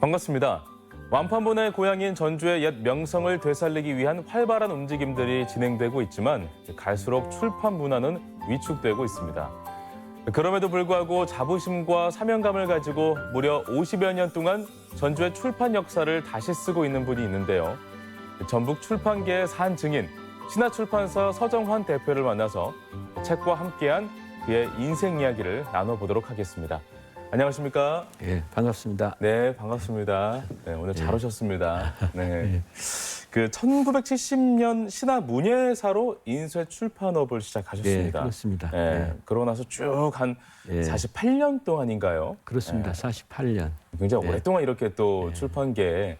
반갑습니다. 완판본의 고향인 전주의 옛 명성을 되살리기 위한 활발한 움직임들이 진행되고 있지만 갈수록 출판 문화는 위축되고 있습니다. 그럼에도 불구하고 자부심과 사명감을 가지고 무려 50여 년 동안 전주의 출판 역사를 다시 쓰고 있는 분이 있는데요. 전북 출판계의 산 증인, 신화출판사 서정환 대표를 만나서 책과 함께한 그의 인생 이야기를 나눠보도록 하겠습니다. 안녕하십니까? 예, 반갑습니다. 네, 반갑습니다. 네, 오늘 잘 오셨습니다. 네. 예. 그 1970년 신화문예사로 인쇄 출판업을 예, 시작하셨습니다. 그렇습니다. 네, 예. 그러고 나서 쭉 한 예. 48년 동안인가요? 그렇습니다. 네, 48년. 굉장히 예. 오랫동안 이렇게 또 출판계에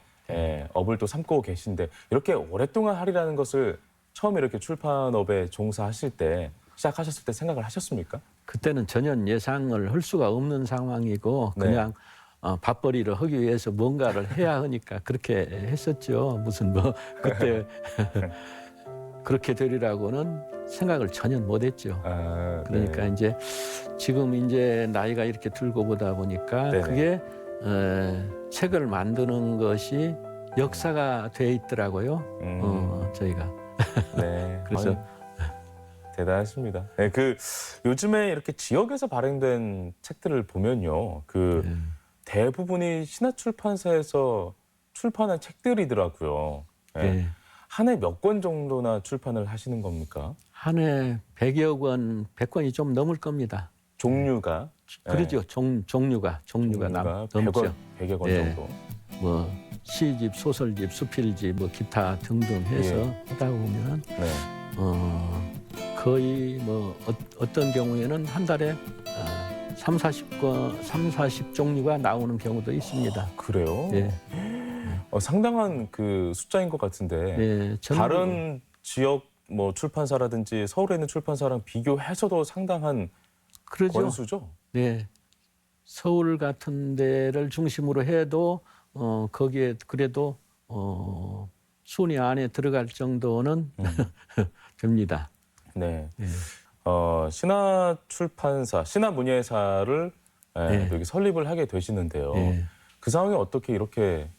업을 또 삼고 계신데 이렇게 오랫동안 하리라는 것을 처음에 이렇게 출판업에 종사하실 때 시작하셨을 때 생각을 하셨습니까? 그때는 전혀 예상을 할 수가 없는 상황이고 그냥 밥벌이를 하기 위해서 뭔가를 해야 하니까 그렇게 했었죠. 무슨 뭐 그때 그렇게 되리라고는 생각을 전혀 못했죠. 아, 그러니까 네. 이제 지금 이제 나이가 이렇게 들고 보다 보니까 네네. 그게 책을 만드는 것이 역사가 돼 있더라고요. 저희가 네. 그래서 아유, 대단하십니다. 네, 그 요즘에 이렇게 지역에서 발행된 책들을 보면요, 그 예. 대부분이 신화출판사에서 출판한 책들이더라고요. 네. 예. 한 해 몇 권 정도나 출판을 하시는 겁니까? 한 해 100여 권, 100권이 좀 넘을 겁니다. 종류가 그러죠. 종류가 넘죠. 100여 권 예. 정도. 뭐 시집, 소설집, 수필집, 뭐 기타 등등 해서 하다 보면 네. 거의 뭐 어떤 경우에는 한 달에 40 종류가 나오는 경우도 있습니다. 그래요? 예. 상당한 그 숫자인 것 같은데 예. 다른 지역 뭐 출판사라든지 서울에 있는 출판사랑 비교해서도 상당한 그러죠. 권수죠? 네. 서울 같은 데를 중심으로 해도 거기에 그래도 순위 안에 들어갈 정도는 됩니다. 네. 예. 신화출판사, 신화문예사를 네. 여기 설립을 하게 되시는데요. 예. 그 상황에 어떻게 이렇게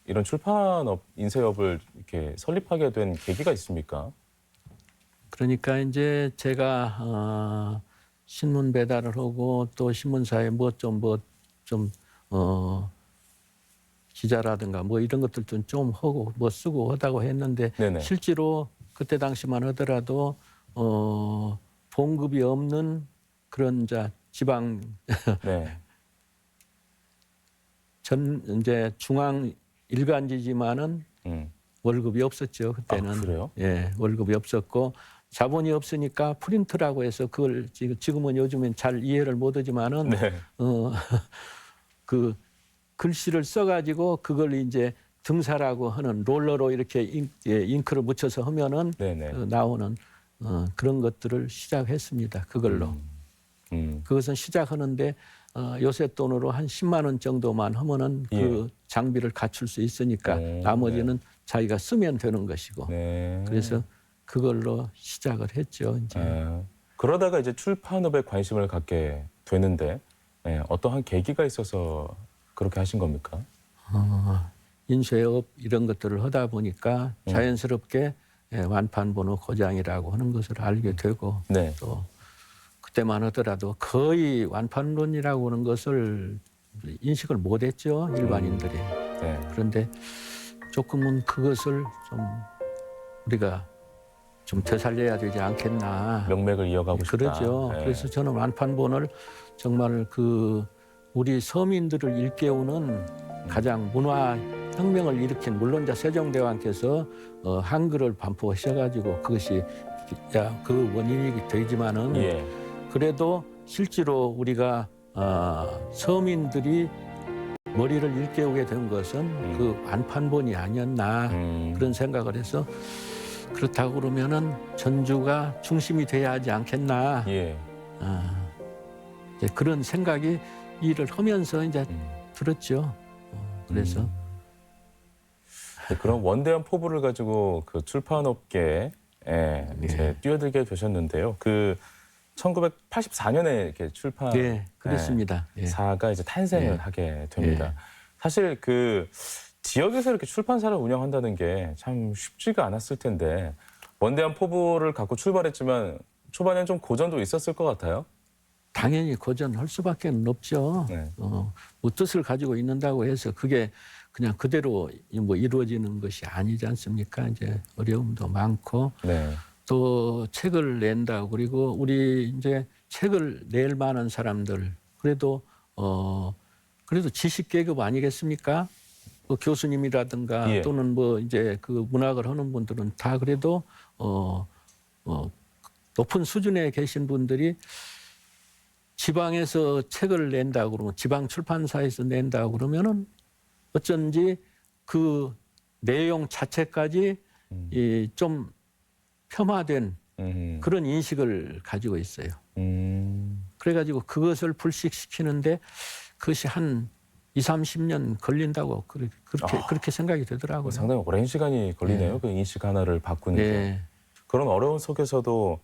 이런 출판업, 인쇄업을 이렇게 설립하게 된 계기가 있습니까? 그러니까 이제 제가 신문 배달을 하고 또 신문사에 기자라든가 뭐 이런 것들도 좀 하고 뭐 쓰고 하다고 했는데 네네. 실제로 그때 당시만 하더라도 봉급이 없는 그런 지방 네. 이제 중앙 일간지지만은 월급이 없었죠 그때는. 아, 그래요? 예, 월급이 없었고 자본이 없으니까 프린트라고 해서 그걸 지금은 요즘엔 잘 이해를 못하지만은 네. 그 글씨를 써가지고 그걸 이제 등사라고 하는 롤러로 이렇게 잉크를 묻혀서 하면은 네네. 나오는 그런 것들을 시작했습니다. 그걸로. 그것은 시작하는데 요새 돈으로 한 10만 원 정도만 하면은 그 장비를 갖출 수 있으니까 나머지는 자기가 쓰면 되는 것이고. 네. 그래서 그걸로 시작을 했죠. 이제. 그러다가 이제 출판업에 관심을 갖게 되는데 어떠한 계기가 있어서 그렇게 하신 겁니까? 인쇄업 이런 것들을 하다 보니까 자연스럽게 완판본의 고장이라고 하는 것을 알게 되고 네. 또 그때만 하더라도 거의 완판본이라고 하는 것을 인식을 못했죠 일반인들이. 네. 그런데 조금은 그것을 좀 우리가 좀 되살려야 되지 않겠나. 명맥을 이어가고 싶다. 그러죠. 네. 그래서 저는 완판본을 정말 우리 서민들을 일깨우는 가장 문화 혁명을 일으킨 물론 세종대왕께서 한글을 반포하셔가지고 그것이 그 원인이 되지만은 그래도 실제로 우리가 서민들이 머리를 일깨우게 된 것은 그 완판본이 아니었나 그런 생각을 해서 그렇다고 그러면은 전주가 중심이 돼야 하지 않겠나. 이제 그런 생각이 일을 하면서 이제 들었죠. 그래서 그런 원대한 포부를 가지고 그 출판업계에 이제 뛰어들게 되셨는데요. 그 1984년에 이렇게 출판 네, 그렇습니다. 예. 사가 이제 탄생을 하게 됩니다. 사실 그 지역에서 이렇게 출판사를 운영한다는 게 참 쉽지가 않았을 텐데 원대한 포부를 갖고 출발했지만 초반엔 좀 고전도 있었을 것 같아요. 당연히 고전할 수밖에 없죠. 네. 뭐 뜻을 가지고 있는다고 해서 그게 그냥 그대로 뭐 이루어지는 것이 아니지 않습니까? 이제 어려움도 많고 네. 또 책을 낸다고 그리고 우리 이제 책을 낼 만한 사람들 그래도 그래도 지식 계급 아니겠습니까? 뭐 교수님이라든가 예. 또는 뭐 이제 그 문학을 하는 분들은 다 그래도 높은 수준에 계신 분들이 지방에서 책을 낸다고 그러면 지방 출판사에서 낸다고 그러면은 어쩐지 그 내용 자체까지 좀 폄하된 그런 인식을 가지고 있어요. 그래가지고 그것을 불식시키는데 그것이 한 20-30년 걸린다고 그렇게 생각이 되더라고요. 상당히 오랜 시간이 걸리네요. 그 인식 하나를 바꾸는 게. 네. 그런 어려운 속에서도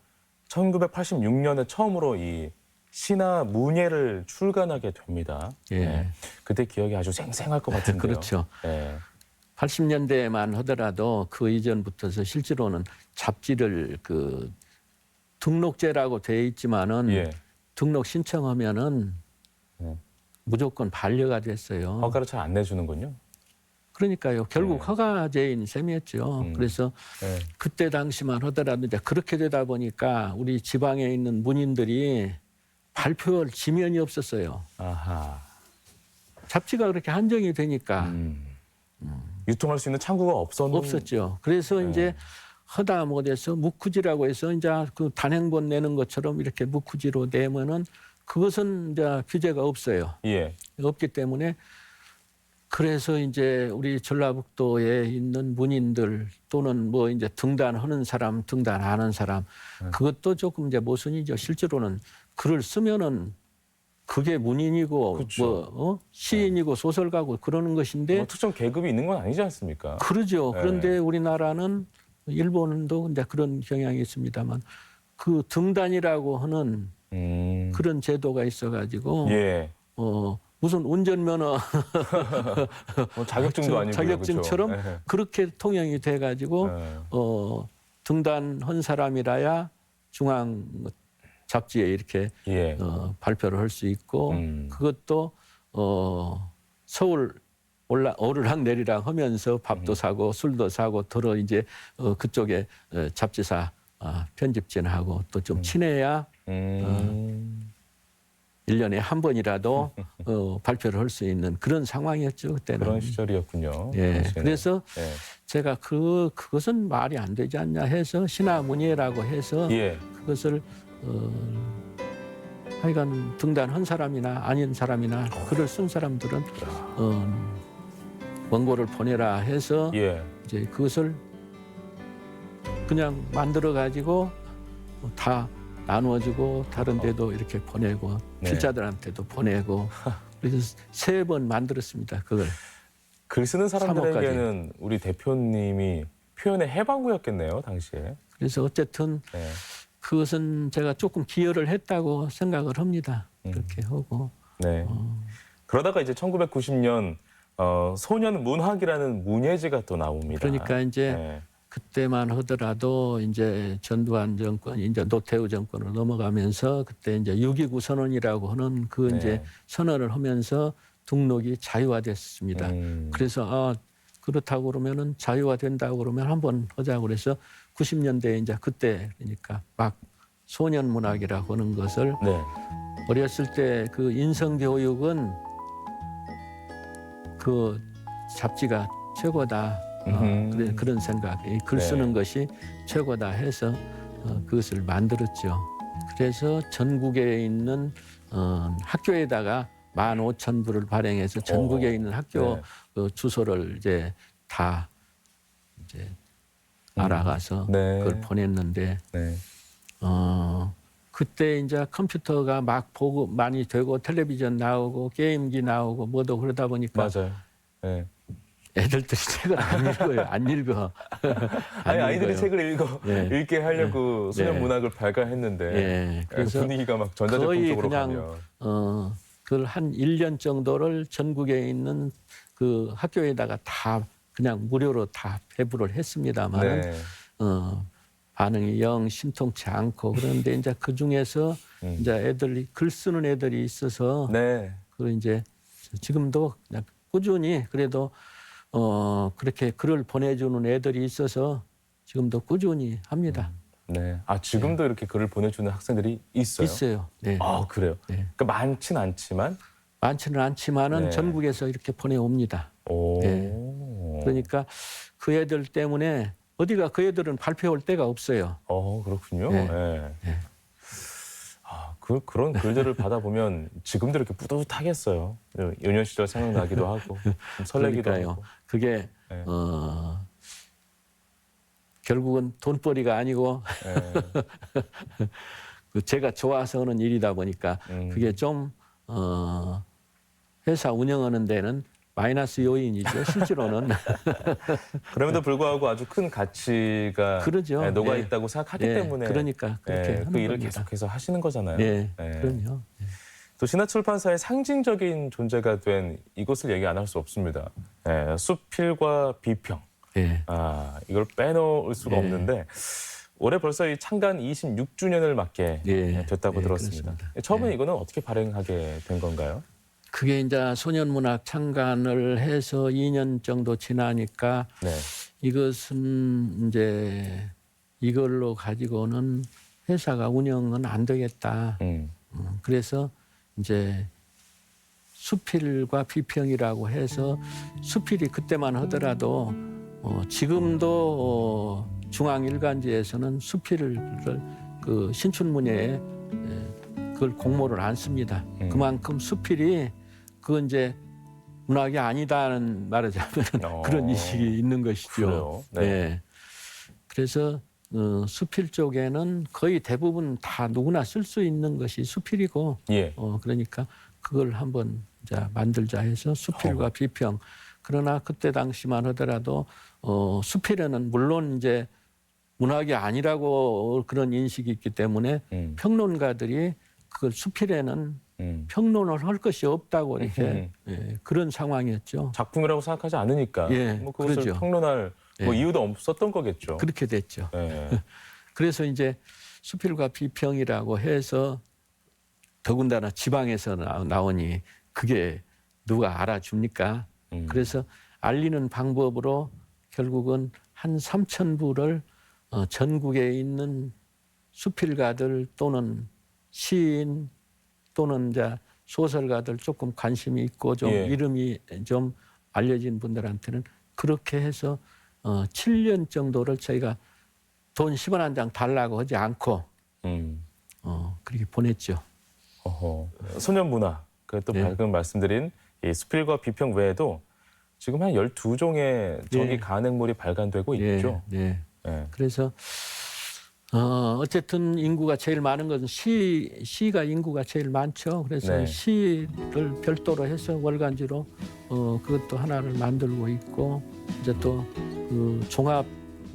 1986년에 처음으로 이 시나 문예를 출간하게 됩니다. 예. 네. 그때 기억이 아주 생생할 것 같은데요. 그렇죠. 네. 80년대만 하더라도 그 이전부터서 실제로는 잡지를 그 등록제라고 돼 있지만은 예. 등록 신청하면은 무조건 반려가 됐어요. 허가를 잘 안 내주는군요. 그러니까요. 결국 허가제인 셈이었죠. 그래서 네. 그때 당시만 하더라도 이제 그렇게 되다 보니까 우리 지방에 있는 문인들이 발표할 지면이 없었어요. 아하. 잡지가 그렇게 한정이 되니까 유통할 수 있는 창구가 없었죠. 그래서 이제 하다 못해서 무쿠지라고 해서 이제 그 단행본 내는 것처럼 이렇게 무쿠지로 내면은 그것은 이제 규제가 없어요. 예. 없기 때문에 그래서 이제 우리 전라북도에 있는 문인들 또는 뭐 이제 등단하는 사람, 등단 안 하는 사람 그것도 조금 이제 모순이죠. 실제로는 글을 쓰면은 그게 문인이고 그렇죠. 뭐 시인이고 소설가고 그러는 것인데 뭐 특정 계급이 있는 건 아니지 않습니까? 그러죠. 네. 그런데 우리나라는 일본도 이제 그런 경향이 있습니다만 그 등단이라고 하는 그런 제도가 있어가지고 예. 무슨 운전면허 뭐 자격증도 아니고 자격증처럼 그렇죠? 그렇게 통용이 돼가지고 등단한 사람이라야 중앙 잡지에 이렇게 예. 발표를 할 수 있고 그것도 서울 오르락 내리락 하면서 밥도 사고 술도 사고 더러 이제 그쪽에 잡지사 편집진하고 또 좀 친해야 1년에 한 번이라도 발표를 할 수 있는 그런 상황이었죠 그때는. 그런 시절이었군요. 예. 당시에는. 그래서 예. 제가 그것은 말이 안 되지 않냐 해서 신화문예라고 해서 예. 그것을 하여간 등단한 사람이나 아닌 사람이나 글을 쓴 사람들은 원고를 보내라 해서 예. 이제 그것을 그냥 만들어 가지고 다 나누어주고 다른 데도 이렇게 보내고 네. 필자들한테도 보내고 그래서 3번 만들었습니다. 그걸. 글 쓰는 사람들에게는 우리 대표님이 표현의 해방구였겠네요, 당시에. 그래서 어쨌든 네. 그것은 제가 조금 기여를 했다고 생각을 합니다. 그렇게 하고. 네. 그러다가 이제 1990년 소년 문학이라는 문예지가 또 나옵니다. 그러니까 이제 네. 그때만 하더라도 이제 전두환 정권, 이제 노태우 정권으로 넘어가면서 그때 이제 6.29 선언이라고 하는 그 네. 이제 선언을 하면서 등록이 자유화됐습니다. 그래서 그렇다고 그러면은 자유화된다고 그러면 한번 하자고 그래서 90년대에 이제 그때 그러니까 막 소년 문학이라고 하는 것을 네. 어렸을 때 그 인성 교육은 그 잡지가 최고다. 그런 생각, 글 쓰는 것이 최고다 해서 그것을 만들었죠. 그래서 전국에 있는 학교에다가 15,000부를 발행해서 전국에 있는 학교 네. 그 주소를 이제 다 이제 알아가서 네. 그걸 보냈는데 네. 그때 이제 컴퓨터가 막 보고 많이 되고 텔레비전 나오고 게임기 나오고 뭐도 그러다 보니까 맞아요. 네. 애들들이 책을 안 읽어요. 안 읽어. 아니, 아이들이 읽어요. 책을 네. 읽게 하려고 소년 네. 문학을 발간했는데 예, 그래서 분위기가 막 전자제품 거의 쪽으로 그냥 가면 그걸 한 1년 정도를 전국에 있는 그 학교에다가 다 그냥 무료로 다 배부를 했습니다만 네. 반응이 영 심통치 않고 그런데 이제 그 중에서 이제 애들이 글 쓰는 애들이 있어서 네. 그 이제 지금도 그냥 꾸준히 그래도 그렇게 글을 보내주는 애들이 있어서 지금도 꾸준히 합니다. 네. 아, 지금도 이렇게 글을 보내주는 학생들이 있어요? 있어요. 네. 아, 그래요? 네. 그러니까 많진 않지만. 많지는 않지만은 네. 전국에서 이렇게 보내옵니다. 오. 네. 그러니까 그 애들 때문에 어디가 그 애들은 발표할 데가 없어요. 그렇군요. 네. 네. 네. 아, 그런 글들을 받아보면 지금도 이렇게 뿌듯하겠어요. 유년 시절 생각나기도 하고 좀 설레기도 그러니까요. 하고. 그게 네. 결국은 돈벌이가 아니고 네. 그 제가 좋아서 하는 일이다 보니까 그게 좀 회사 운영하는 데는 마이너스 요인이죠. 실제로는. 그럼에도 불구하고 아주 큰 가치가 그러죠. 네, 녹아 네. 있다고 생각하기 네, 때문에 그러니까 그렇게 하는 그 일을 겁니다. 계속해서 하시는 거잖아요. 네, 네. 그럼요. 또 신화출판사의 상징적인 존재가 된 이것을 얘기 안 할 수 없습니다. 네, 수필과 비평. 네. 아, 이걸 빼놓을 수가 네. 없는데 올해 벌써 이 창간 26주년을 맞게 네. 됐다고 네, 들었습니다. 그렇습니다. 처음에 네. 이거는 어떻게 발행하게 된 건가요? 그게 이제 소년문학 창간을 해서 2년 정도 지나니까 네. 이것은 이제 이걸로 가지고는 회사가 운영은 안 되겠다. 그래서 이제 수필과 비평이라고 해서 수필이 그때만 하더라도 지금도 중앙일간지에서는 수필을 그 신춘문예에 그걸 공모를 안 씁니다. 그만큼 수필이 그건 이제 문학이 아니다는 말하자면 그런 인식이 있는 것이죠. 그래요? 네. 네. 그래서 수필 쪽에는 거의 대부분 다 누구나 쓸 수 있는 것이 수필이고, 예. 그러니까 그걸 한번 이제 만들자 해서 수필과 비평. 그러나 그때 당시만 하더라도 수필에는 물론 이제 문학이 아니라고 그런 인식이 있기 때문에 평론가들이 그걸 수필에는 평론을 할 것이 없다고 이렇게 그런 상황이었죠. 작품이라고 생각하지 않으니까 예, 뭐 그것을 그러죠. 평론할 뭐 이유도 없었던 거겠죠. 그렇게 됐죠. 네. 그래서 이제 수필과 비평이라고 해서 더군다나 지방에서 나오니 그게 누가 알아줍니까? 그래서 알리는 방법으로 결국은 한 3,000부를 전국에 있는 수필가들 또는 시인 또는 이제 소설가들 조금 관심이 있고 좀 예. 이름이 좀 알려진 분들한테는 그렇게 해서 7년 정도를 저희가 돈 10원 한 장 달라고 하지 않고 그렇게 보냈죠. 소년문화, 또 네. 방금 말씀드린 이 수필과 비평 외에도 지금 한 12종의 정기 네. 간행물이 발간되고 있죠. 네. 네. 그래서 어쨌든 인구가 제일 많은 것은 시가 인구가 제일 많죠. 그래서 네. 시를 별도로 해서 월간지로 그것도 하나를 만들고 있고 이제 또 그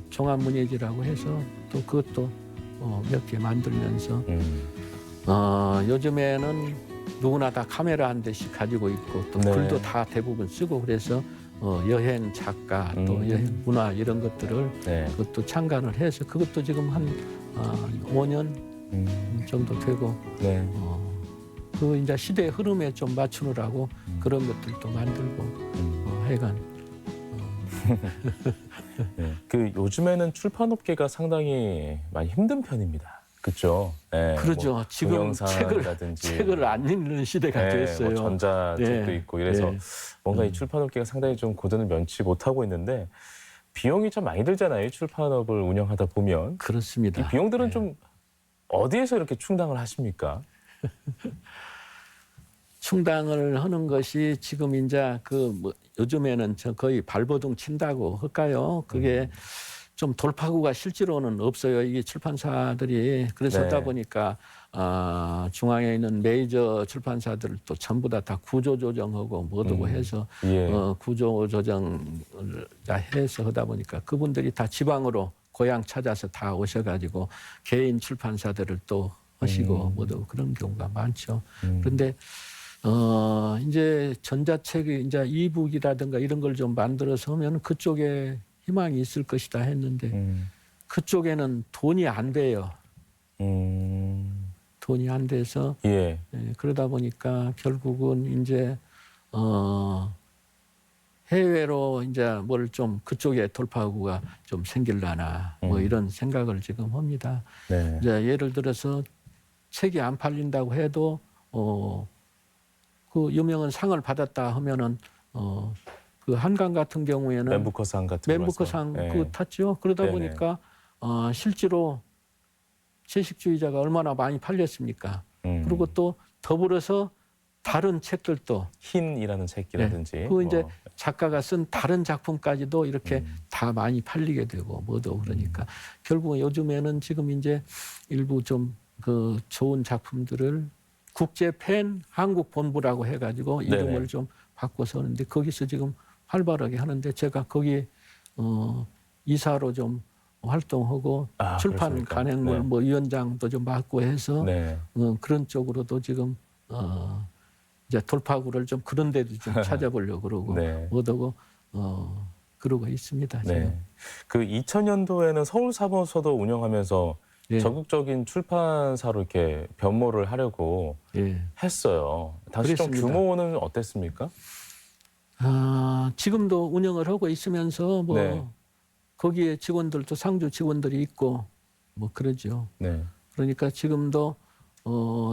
종합문예지라고 해서 또 그것도 몇 개 만들면서 요즘에는 누구나 다 카메라 한 대씩 가지고 있고 또 네. 글도 다 대부분 쓰고 그래서 여행 작가 또 여행 문화 이런 것들을 네. 그것도 창간을 해서 그것도 지금 한 5년 정도 되고 네. 그 이제 시대의 흐름에 좀 맞추느라고 그런 것들도 만들고 하여간 네. 요즘에는 출판업계가 상당히 많이 힘든 편입니다. 그렇죠? 네. 그러죠. 뭐 지금 동영상이라든지 책을 안 읽는 시대가 됐어요. 뭐 전자책도 네. 있고 이래서 네. 뭔가 이 출판업계가 상당히 좀 고전을 면치 못하고 있는데 비용이 참 많이 들잖아요. 출판업을 운영하다 보면. 그렇습니다. 이 비용들은 네. 좀 어디에서 이렇게 충당을 하십니까? 충당을 하는 것이 지금 이제 요즘에는 거의 발버둥 친다고 할까요? 그게 좀 돌파구가 실제로는 없어요. 이게 출판사들이 그래서 네. 하다 보니까 중앙에 있는 메이저 출판사들을 또 전부 다 구조 조정하고 뭐하고 해서 예. 구조 조정을 해서 하다 보니까 그분들이 다 지방으로 고향 찾아서 다 오셔가지고 개인 출판사들을 또 하시고 뭐도 그런 경우가 많죠. 그런데 이제 전자책이 이제 이북이라든가 이런 걸 좀 만들어서 하면 그쪽에 희망이 있을 것이다 했는데 그쪽에는 돈이 안 돼요. 돈이 안 돼서 예. 그러다 보니까 결국은 이제 해외로 이제 뭘 좀 그쪽에 돌파구가 좀 생길라나 뭐 이런 생각을 지금 합니다. 네. 이제 예를 들어서 책이 안 팔린다고 해도 그 유명한 상을 받았다 하면은 그 한강 같은 경우에는 맨부커상 같은 거 맨부커상 말씀. 그 탔죠. 그러다 네네. 보니까 실제로 채식주의자가 얼마나 많이 팔렸습니까? 그리고 또 더불어서 다른 책들도 흰이라는 책이라든지. 그 이제 뭐. 작가가 쓴 다른 작품까지도 이렇게 다 많이 팔리게 되고 뭐도 그러니까 결국은 요즘에는 지금 이제 일부 좀 그 좋은 작품들을 국제 팬 한국 본부라고 해가지고 이름을 네네. 좀 바꿔서 하는데 거기서 지금 활발하게 하는데 제가 거기 이사로 좀 활동하고 출판 그렇습니까? 간행물 네. 뭐 위원장도 좀 맡고 해서 네. 그런 쪽으로도 지금 이제 돌파구를 좀 그런 데도 좀 찾아보려고 그러고 네. 뭐더고 그러고 있습니다. 지금. 네. 그 2000년도에는 서울사무소도 운영하면서 예. 적극적인 출판사로 이렇게 변모를 하려고 예. 했어요. 당시 좀 그랬습니다. 규모는 어땠습니까? 지금도 운영을 하고 있으면서 뭐 네. 거기에 직원들도 상주 직원들이 있고 뭐 그러죠. 네. 그러니까 지금도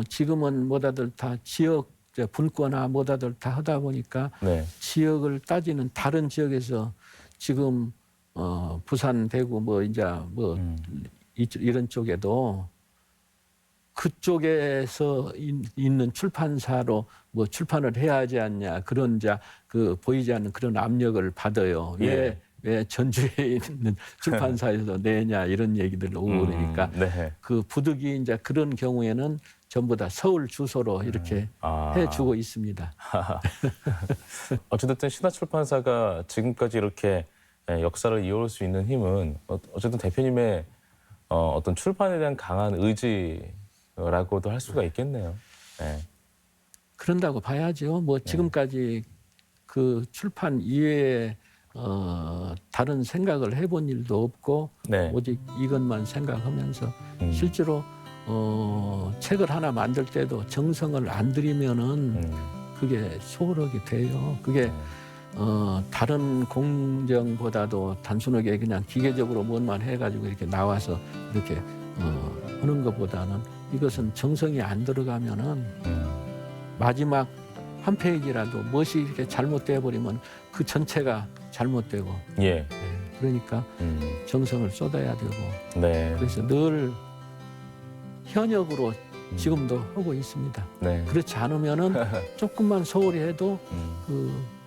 지금은 뭐다들 다 지역 분권화 뭐다들 다 하다 보니까 네. 지역을 따지는 다른 지역에서 지금 부산, 대구 뭐 이제 뭐 이런 쪽에도 그쪽에서 있는 출판사로 뭐 출판을 해야 하지 않냐 그런 그 보이지 않는 그런 압력을 받아요. 예. 왜 전주에 있는 출판사에서 내냐 이런 얘기들 오고 그러니까 네. 그 부득이 이제 그런 경우에는 전부 다 서울 주소로 이렇게 해주고 있습니다. 어쨌든 신화출판사가 지금까지 이렇게 역사를 이어올 수 있는 힘은 어쨌든 대표님의 어떤 출판에 대한 강한 의지라고도 할 수가 있겠네요. 네. 그런다고 봐야죠. 뭐 지금까지 그 출판 이외에 다른 생각을 해본 일도 없고 네. 오직 이것만 생각하면서 실제로 책을 하나 만들 때도 정성을 안 들이면은 그게 소홀하게 돼요. 그게 다른 공정보다도 단순하게 그냥 기계적으로 뭔만 해가지고 이렇게 나와서 이렇게 하는 것보다는 이것은 정성이 안 들어가면은 마지막 한 페이지라도 무엇이 이렇게 잘못돼 버리면 그 전체가 잘못되고 예. 그러니까 정성을 쏟아야 되고 네. 그래서 늘 현역으로 지금도 하고 있습니다. 네. 그렇지 않으면은 조금만 소홀히 해도 그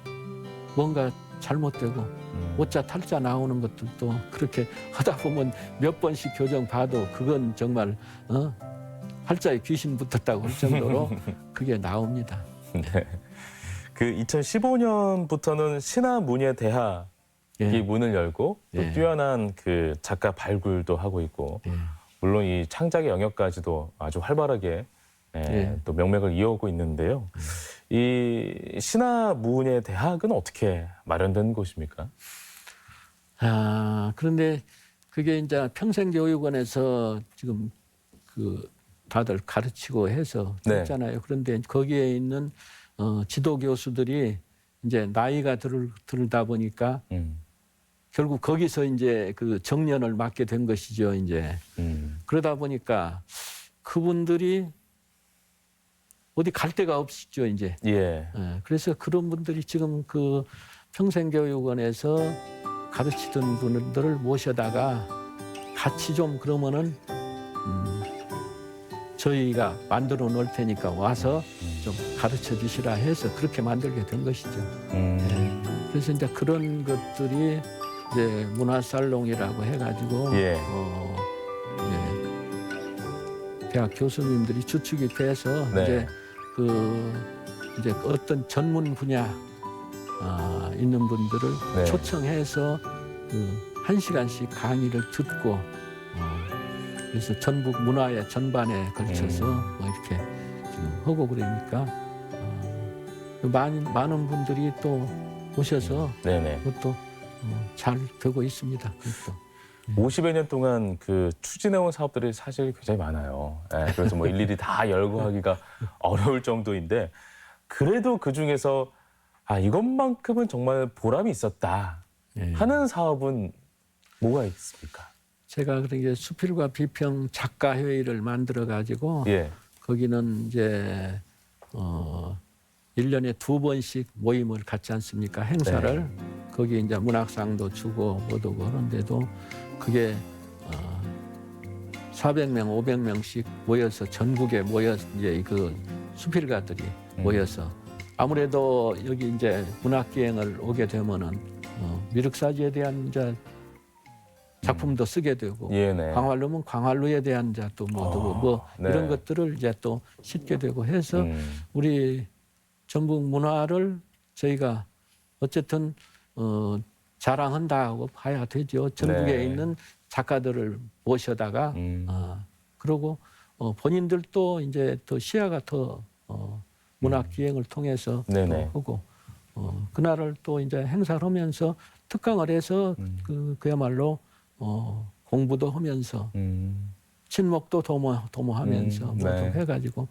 뭔가 잘못되고 오자 탈자 나오는 것들도 그렇게 하다 보면 몇 번씩 교정 봐도 그건 정말 팔자에 귀신 붙었다고 할 정도로 그게 나옵니다. 네. 그 2015년부터는 신화문예대학이 예. 문을 열고 또 예. 뛰어난 그 작가 발굴도 하고 있고 예. 물론 이 창작의 영역까지도 아주 활발하게 예. 또 명맥을 이어오고 있는데요. 이 신화문예대학은 어떻게 마련된 곳입니까? 그런데 그게 이제 평생교육원에서 지금 그 다들 가르치고 해서 네. 했잖아요. 그런데 거기에 있는 지도 교수들이 이제 나이가 들다 보니까 결국 거기서 이제 그 정년을 맡게 된 것이죠. 이제 그러다 보니까 그분들이 어디 갈 데가 없죠. 이제. 예. 그래서 그런 분들이 지금 그 평생교육원에서 가르치던 분들을 모셔다가 같이 좀 그러면은 저희가 만들어 놓을 테니까 와서 좀 가르쳐 주시라 해서 그렇게 만들게 된 것이죠. 그래서 이제 그런 것들이 이제 문화살롱이라고 해가지고 예. 대학 교수님들이 주축이 돼서 네. 이제 어떤 전문 분야 있는 분들을 네. 초청해서 그 1시간씩 강의를 듣고 그래서 전북 문화의 전반에 걸쳐서 뭐 이렇게 지금 하고 그러니까 많은 분들이 또 오셔서 네네. 그것도 잘 되고 있습니다. 그것도. 50여 년 동안 그 추진해온 사업들이 사실 굉장히 많아요. 예, 그래서 뭐 일일이 다 열거하기가 어려울 정도인데 그래도 그 중에서 이것만큼은 정말 보람이 있었다 예. 하는 사업은 뭐가 있습니까? 제가 그렇게 수필과 비평 작가 회의를 만들어 가지고 예. 거기는 이제 1년에 2번씩 모임을 갖지 않습니까? 행사를. 거기 이제 문학상도 주고 뭐도 하는데도 그게 400명, 500명씩 모여서 전국에 모여 이제 그 수필가들이 모여서 아무래도 여기 이제 문학기행을 오게 되면은 미륵사지에 대한 이제 작품도 쓰게 되고 네. 광활루면 광활루에 대한 이제 또 뭐 네. 이런 것들을 이제 또 싣게 되고 해서 우리 전국 문화를 저희가 어쨌든 자랑한다고 봐야 되죠. 전국에 네. 있는 작가들을 모셔다가 그리고 본인들도 이제 더 시야가 더 문학 기행을 통해서 또 네네. 하고 그날을 또 이제 행사를 하면서 특강을 해서 그야말로 공부도 하면서 친목도 도모하면서 모두 네. 해가지고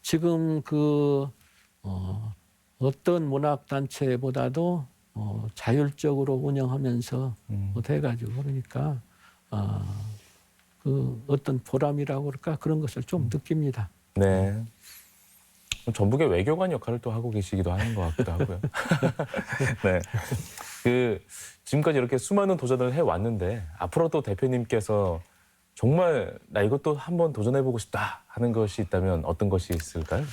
지금 어떤 문학 단체보다도 자율적으로 운영하면서 해가지고 그러니까 그 어떤 보람이라고 그럴까 그런 것을 좀 느낍니다. 네. 전북의 외교관 역할을 또 하고 계시기도 하는 것 같기도 하고요. 네. 지금까지 이렇게 수많은 도전을 해왔는데 앞으로 또 대표님께서 정말 나 이것도 한번 도전해보고 싶다 하는 것이 있다면 어떤 것이 있을까요?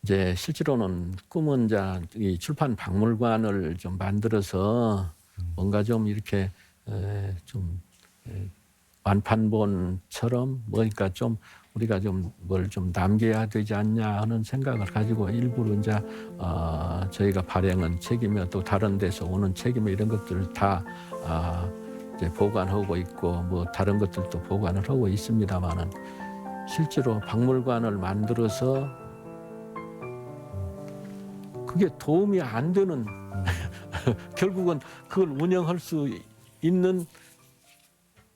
이제 실제로는 꿈은 이제 이 출판 박물관을 좀 만들어서 뭔가 좀 이렇게 좀 완판본처럼 뭐니까 좀 우리가 좀 뭘 좀 남겨야 되지 않냐 하는 생각을 가지고 일부러 이제 저희가 발행한 책이며 또 다른 데서 오는 책이며 이런 것들을 다 이제 보관하고 있고 뭐 다른 것들도 보관을 하고 있습니다만은 실제로 박물관을 만들어서 그게 도움이 안 되는 결국은 그걸 운영할 수 있는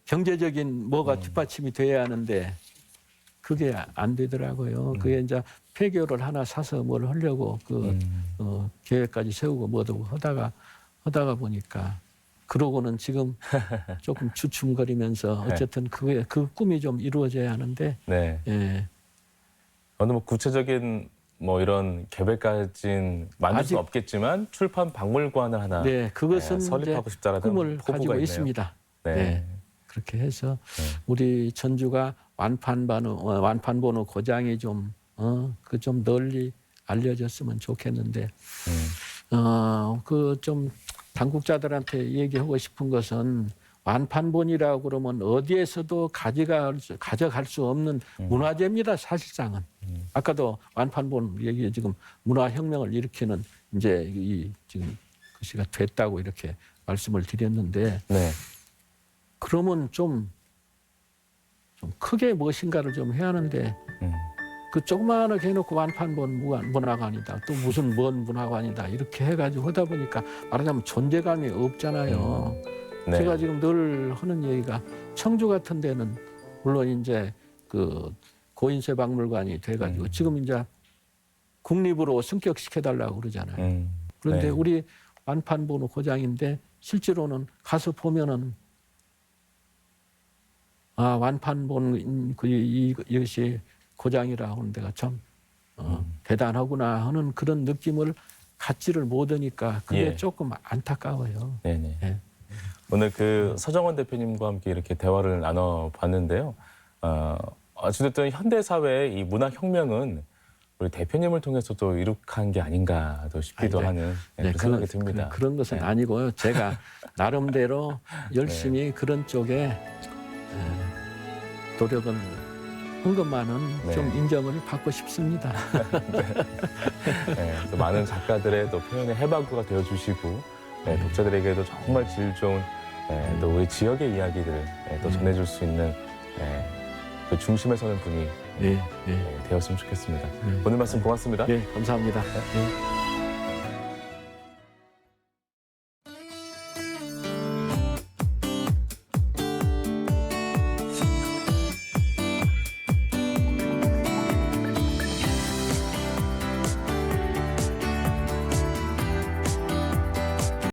경제적인 뭐가 뒷받침이 돼야 하는데 그게 안 되더라고요. 그게 이제 폐교를 하나 사서 뭘 하려고 계획까지 세우고 뭐도 하다가 보니까 그러고는 지금 조금 주춤거리면서 어쨌든 그 꿈이 좀 이루어져야 하는데. 네. 예. 어느 뭐 구체적인 뭐 이런 계획까지는 만들 수 없겠지만 출판 박물관을 하나 그것은 설립하고 싶다라는 꿈을 포부가 가지고 있네요. 있습니다. 네. 네. 그렇게 해서 우리 전주가 완판본의 고장이 좀 널리 알려졌으면 좋겠는데 좀 당국자들한테 얘기하고 싶은 것은 완판본이라고 그러면 어디에서도 가져갈 수 없는 문화재입니다. 사실상은. 아까도 완판본 얘기 지금 문화혁명을 일으키는 이제 지금 그 시가 됐다고 이렇게 말씀을 드렸는데 네. 그러면 좀 크게 무엇인가를 좀 해야 하는데 그 조그마하게 해놓고 완판본 문화관이다. 또 무슨 뭔 문화관이다. 이렇게 해가지고 하다 보니까 말하자면 존재감이 없잖아요. 네. 제가 지금 늘 하는 얘기가 청주 같은 데는 물론 이제 그 고인쇄 박물관이 돼가지고 지금 이제 국립으로 승격시켜달라고 그러잖아요. 그런데 우리 완판본의 고장인데 실제로는 가서 보면은 완판본 이것이 고장이라 하는 데가 참 대단하구나 하는 그런 느낌을 갖지를 못하니까 그게 조금 안타까워요. 네네. 네. 오늘 서정원 대표님과 함께 이렇게 대화를 나눠봤는데요. 어찌됐든 현대 사회의 이 문화혁명은 우리 대표님을 통해서도 이룩한 게 아닌가도 싶기도 하는 그런 생각이 듭니다. 그런 것은 아니고요. 제가 나름대로 열심히 그런 쪽에 노력을 한 것만은 좀 인정을 받고 싶습니다. 또 많은 작가들의 또 표현의 해방구가 되어주시고 독자들에게도 정말 질 좋은 또 우리 지역의 이야기들 또 전해줄 수 있는 그 중심에 서는 분이 예, 예. 되었으면 좋겠습니다. 예. 오늘 말씀 고맙습니다. 예, 감사합니다. 예.